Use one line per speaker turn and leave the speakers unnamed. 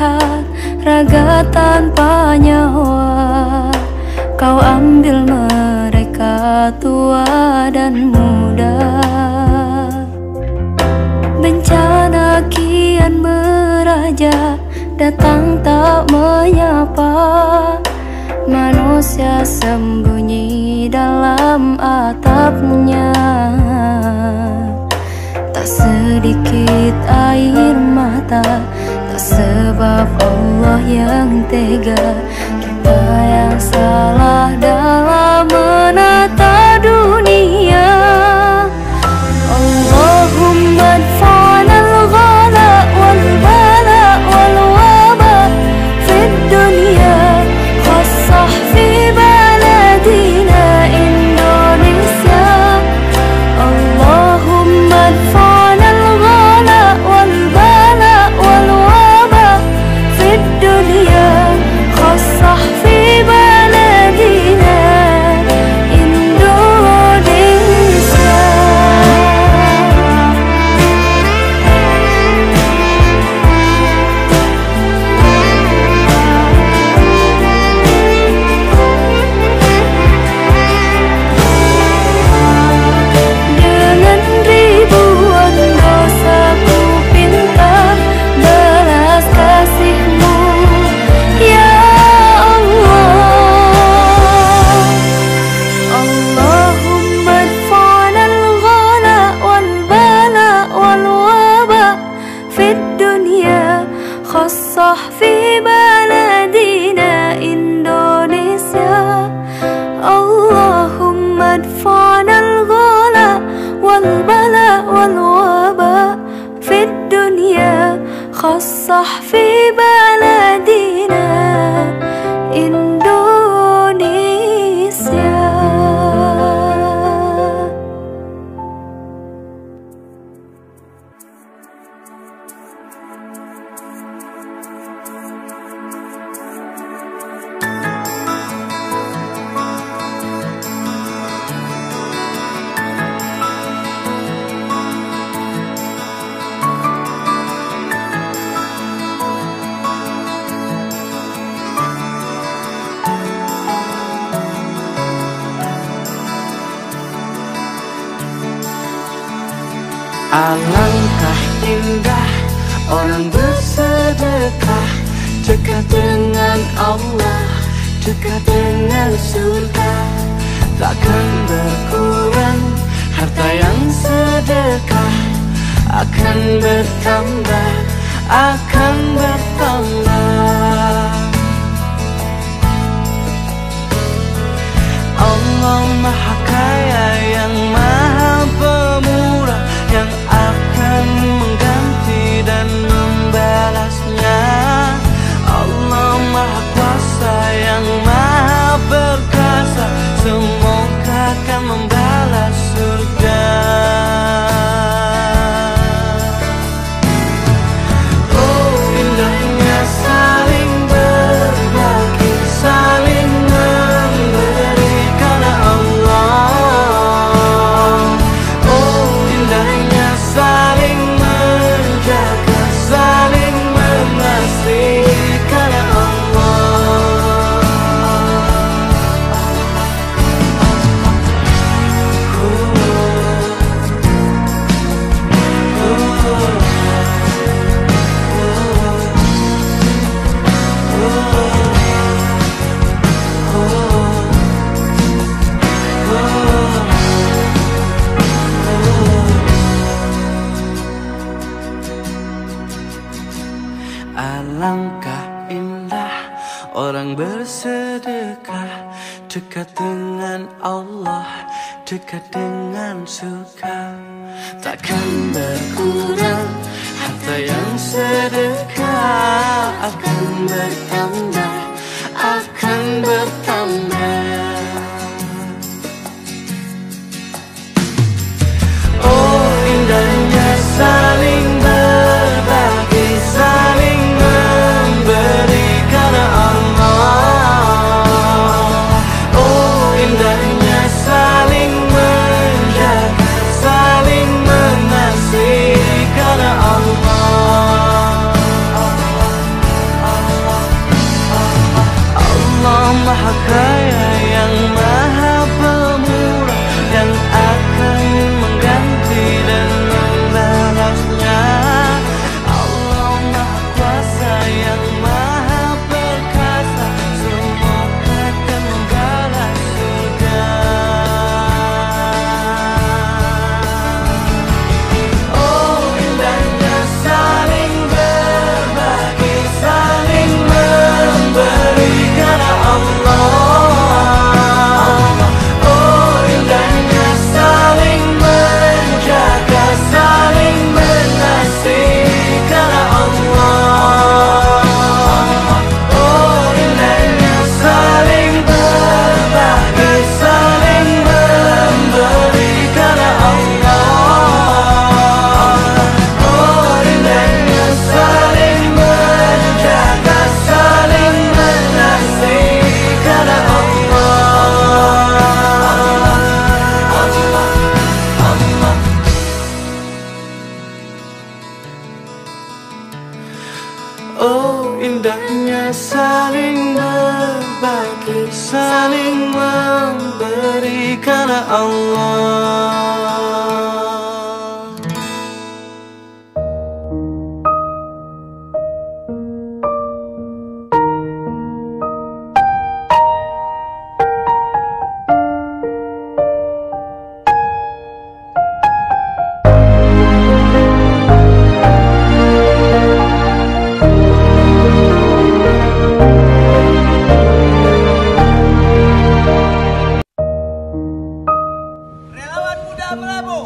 sehat, raga tanpa nyawa. Kau ambil mereka tua dan muda. Bencana kian meraja, datang tak menyapa. Manusia sembunyi dalam atapnya. Tak sedikit air mata, tak sebab Allah yang tega. Kita yang salah dalam menata dunia. Allahumma adfa'na al-ghala wal-bala wal-waba fid dunya, khassah fi baladina Indonesia. Allahumma adfa'na al-ghala wal-bala wal-waba fid dunya, khassah fi baladina Indonesia. Dengan ribuan dosa ku pinta belas kasih-Mu, ya Allah. Allahumma adfa'na al-ghala wal-bala wal-waba fid dunya, khassah fi baladina Indonesia. Allahumma adfa'na al-ghala wal-bala wal-waba fid dunya, khassah fi baladina Indonesia.
Alangkah indah orang bersedekah, dekat dengan Allah, dekat dengan surga. Takkan berkurang harta yang sedekah, akan bertambah, akan bertambah. Allah Maha Kaya yang Maha Pemurah, yang akan mengganti dan membalasnya. Allah Maha Kuasa yang Maha Perkasa, semoga akan membalas surga. Oh indahnya saling berbagi, saling memberi karena Allah. Oh indahnya saling menjaga, saling mengasihi karena Allah. Alangkah indah orang bersedekah, dekat dengan Allah, dekat dengan surga. Takkan berkurang harta yang sedekah, akan bertambah, akan bertambah. Oh indahnya saling berbagi, saling memberi karena Allah. Oh indahnya saling menjaga, saling mengasihi karena Allah. Maha Kaya, yang Maha Pemurah, yang akan mengganti dan membalasnya. Allah Maha Kuasa, yang Maha Perkasa, semua akan membalas surga. Oh, indahnya saling berbagi, saling memberi karena Allah. Oh, indahnya saling menjaga, saling mengasihi karena Allah. Oh, indahnya saling berbagi, saling memberi karena Allah. Oh, indahnya saling menjaga, saling mengasihi karena Allah. Oh, indahnya saling berbagi, saling memberi karena Allah.
Relawan Muda Melabu.